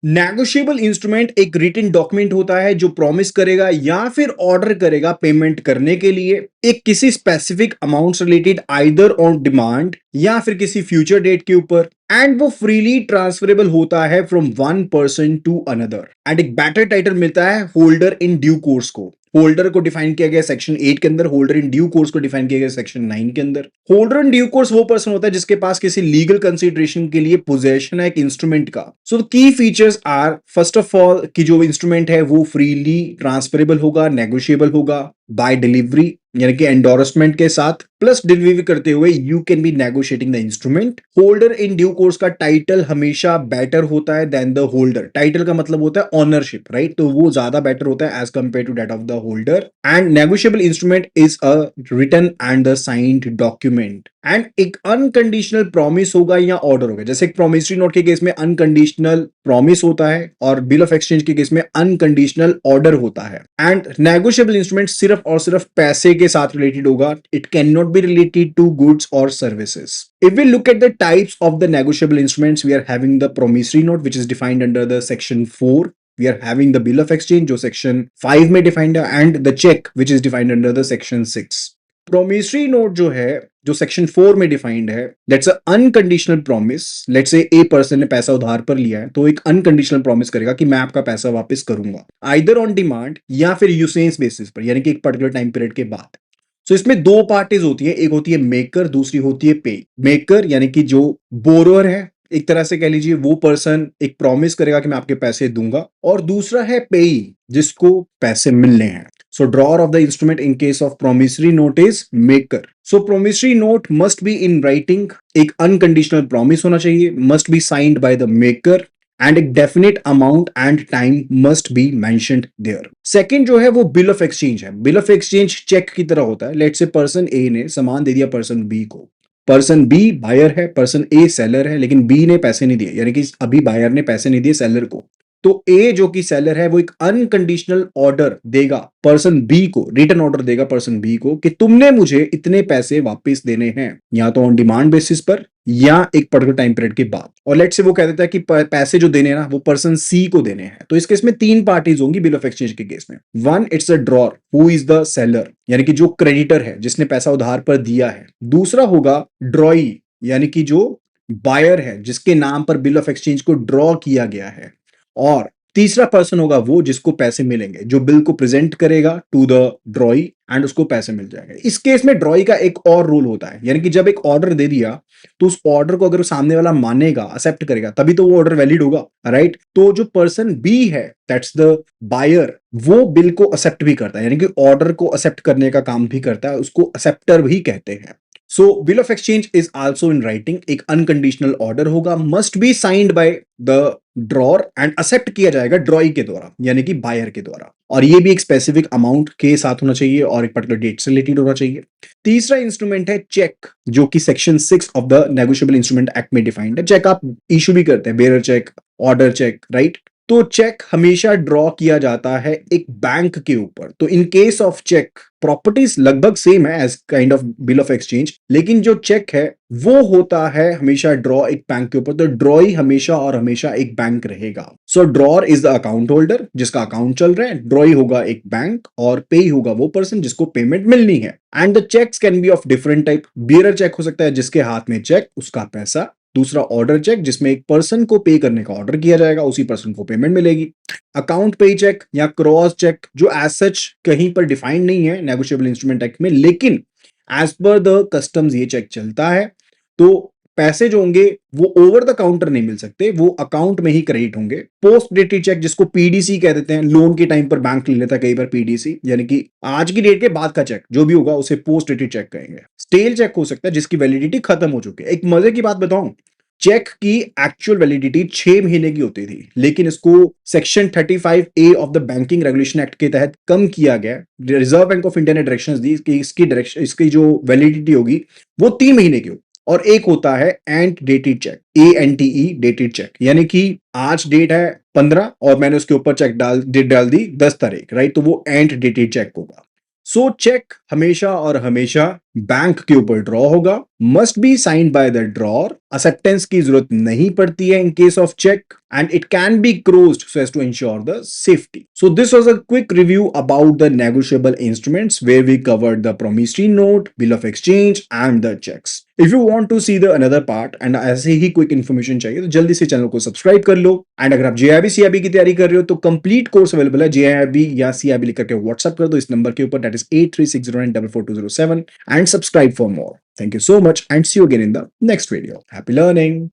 Negotiable instrument एक written document होता है जो प्रॉमिस करेगा या फिर ऑर्डर करेगा पेमेंट करने के लिए एक किसी specific amounts related either on demand या फिर किसी फ्यूचर डेट के ऊपर एंड वो फ्रीली ट्रांसफरेबल होता है from one person to another and एक बेटर टाइटल मिलता है होल्डर इन ड्यू कोर्स को। होल्डर को डिफाइन किया गया सेक्शन 8 के अंदर, होल्डर इन ड्यू कोर्स को डिफाइन किया गया सेक्शन 9 के अंदर। होल्डर इन ड्यू कोर्स वो पर्सन होता है जिसके पास किसी लीगल कंसीडरेशन के लिए पोजेशन है एक इंस्ट्रूमेंट का। So key features are first of all कि जो इंस्ट्रूमेंट है वो फ्रीली ट्रांसफरेबल होगा, नेगोशिएबल होगा बाय डिलीवरी यानी कि एंडोर्समेंट के साथ, प्लस डिलीवरी करते हुए you can be negotiating the instrument. Holder in due course का टाइटल हमेशा बेटर होता है देन द होल्डर। टाइटल का मतलब होता है ऑनरशिप, राइट? तो वो ज्यादा बेटर होता है as compare to that of the holder. And negotiable instrument is a written and the signed document and एक अनकंडीशनल प्रॉमिस होगा या ऑर्डर होगा। जैसे एक प्रोमिसरी नोट के केस में अनकंडीशनल प्रॉमिस होता है और बिल ऑफ एक्सचेंज के केस में अनकंडीशनल ऑर्डर होता है। एंड नेगोशिएबल इंस्ट्रूमेंट सिर्फ और सिर्फ पैसे के साथ रिलेटेड होगा। It cannot be related to goods और services. If we look at the types of the negotiable instruments, we are having the promissory note, which is defined under the section 4. We are having the bill of exchange, जो section 5 में defined है, and the check, which is defined under the section 6. Promissory note जो है, जो section 4 में defined है, that's a unconditional promise. Let's say a person ने पैसा उधार पर लिया है तो एक अनकंडीशनल प्रॉमिस करेगा कि मैं आपका पैसा वापस करूंगा आइदर ऑन डिमांड या फिर यूसेंस बेसिस पर, यानी कि एक पर्टिकुलर टाइम पीरियड के बाद। सो इसमें दो पार्टीज होती है, एक होती है मेकर, दूसरी होती है पे। मेकर यानी कि जो बोरोअर है, एक तरह से कह लीजिए वो पर्सन एक प्रॉमिस करेगा कि मैं आपके पैसे दूंगा, और दूसरा है पेई जिसको पैसे मिलने हैं। So drawer of the instrument in case of promissory note is maker. So promissory note must be in writing. एक unconditional promise होना चाहिए, must be signed by the maker and a definite amount and time must be mentioned there. Second जो है वो bill of exchange है। Bill of exchange check की तरह होता है। Let's say person A ने सामान दे दिया person B को। पर्सन बी बायर है, पर्सन ए सेलर है, लेकिन बी ने पैसे नहीं दिए, यानी कि अभी बायर ने पैसे नहीं दिए सेलर को। तो ए जो कि सेलर है वो एक अनकंडीशनल ऑर्डर देगा पर्सन बी को, रिटर्न ऑर्डर देगा पर्सन बी को कि तुमने मुझे इतने पैसे वापस देने हैं, या तो ऑन डिमांड बेसिस पर या एक पर्टिकुलर टाइम पीरियड के बाद। और लेट्स से वो कह देता है कि पैसे जो देने हैं ना वो पर्सन सी को देने हैं। तो इस केस में तीन पार्टीज होंगी बिल ऑफ एक्सचेंज के केस में। One, it's a drawer who is the seller, यानी कि जो क्रेडिटर है जिसने पैसा उधार पर दिया है। दूसरा होगा ड्रॉई, यानी कि जो बायर है जिसके नाम पर बिल ऑफ एक्सचेंज को ड्रॉ किया गया है। और तीसरा पर्सन होगा वो जिसको पैसे मिलेंगे, जो बिल को प्रेजेंट करेगा टू द ड्रॉई एंड उसको पैसे मिल जाएंगे। इस केस में ड्रॉई का एक और रूल होता है, यानी कि जब एक ऑर्डर दे दिया तो उस ऑर्डर को अगर सामने वाला मानेगा, एक्सेप्ट करेगा, तभी तो वो ऑर्डर वैलिड होगा, राइट? तो जो पर्सन बी है दैट्स द बायर, वो बिल को एक्सेप्ट भी करता है, यानी कि ऑर्डर को एक्सेप्ट करने का काम भी करता है, उसको एक्सेप्टर भी कहते हैं। So bill of exchange is also in writing. एक अनकंडीशनल ऑर्डर होगा, must be signed by the drawer and accept किया जाएगा ड्रॉई के द्वारा, यानी कि बायर के द्वारा। और ये भी एक स्पेसिफिक अमाउंट के साथ होना चाहिए और एक पर्टिकुलर डेट से रिलेटेड होना चाहिए। तीसरा इंस्ट्रूमेंट है चेक, जो कि section 6 of the negotiable instrument act में डिफाइंड है। चेक आप इशू भी करते हैं, bearer cheque, order cheque, right? तो चेक हमेशा ड्रॉ किया जाता है एक बैंक के ऊपर। तो in case of cheque, properties लगभग सेम है as kind of bill of exchange, लेकिन जो चेक है वो होता है हमेशा ड्रॉ एक बैंक के ऊपर। तो ड्रॉई हमेशा और हमेशा एक बैंक रहेगा। So drawer is the account holder जिसका अकाउंट चल रहा है, ड्रॉई होगा एक बैंक, और पे होगा वो पर्सन जिसको पेमेंट मिलनी है। And the cheques can be of different type. Bearer cheque हो सकता है जिसके हाथ में चेक, उसका पैसा। दूसरा ऑर्डर चेक, जिसमें एक पर्सन को पे करने का ऑर्डर किया जाएगा, उसी पर्सन को पेमेंट मिलेगी। अकाउंट पे चेक या क्रॉस चेक, जो एज सच कहीं पर डिफाइंड नहीं है नेगोशिएबल इंस्ट्रूमेंट एक्ट में, लेकिन एज पर द कस्टम्स ये चेक चलता है। तो पैसे जो होंगे वो ओवर द काउंटर नहीं मिल सकते, वो अकाउंट में ही क्रेडिट होंगे। पोस्ट डेटेड चेक, जिसको पीडीसी कह देते हैं, लोन के टाइम पर बैंक ले लेता है कई बार पीडीसी, यानी कि आज की डेट के बाद का चेक जो भी होगा उसे पोस्ट डेटेड चेक कहेंगे। स्टेल चेक हो सकता है जिसकी वैलिडिटी खत्म हो चुकी है। एक मजे की बात बताऊं, चेक की एक्चुअल वैलिडिटी 6 महीने की होती थी, लेकिन इसको section 35A of the banking regulation act के तहत कम किया गया। रिजर्व बैंक ऑफ इंडिया ने डायरेक्शंस दी कि इसकी जो वैलिडिटी होगी वो 3 महीने की होगी। और एक होता है and dated cheque, ANTE dated cheque, यानी कि आज डेट है 15 और मैंने उसके ऊपर चेक डेट डाल दी 10 तारीख, राइट? तो वो एंड डेटेड चेक होगा। सो चेक हमेशा और हमेशा बैंक के ऊपर ड्रॉ होगा, must be signed by the drawer, acceptance की जरूरत नहीं पड़ती है in case of cheque, and it can be closed so as to ensure the safety. So this was a quick review about the negotiable instruments where we covered the promissory note, bill of exchange and the checks. If you want to see the another part and ऐसे ही quick information चाहिए तो जल्दी से channel को subscribe कर लो, and अगर आप JIB CIB की तैयारी कर रहे हो तो कंप्लीट कोर्स अवेलेबल है JIB या CIB लिख करके व्हाट्सएप कर दो इस नंबर के ऊपर, that is 8360944207, and subscribe for more. Thank you so much and see you again in the next video. Happy learning.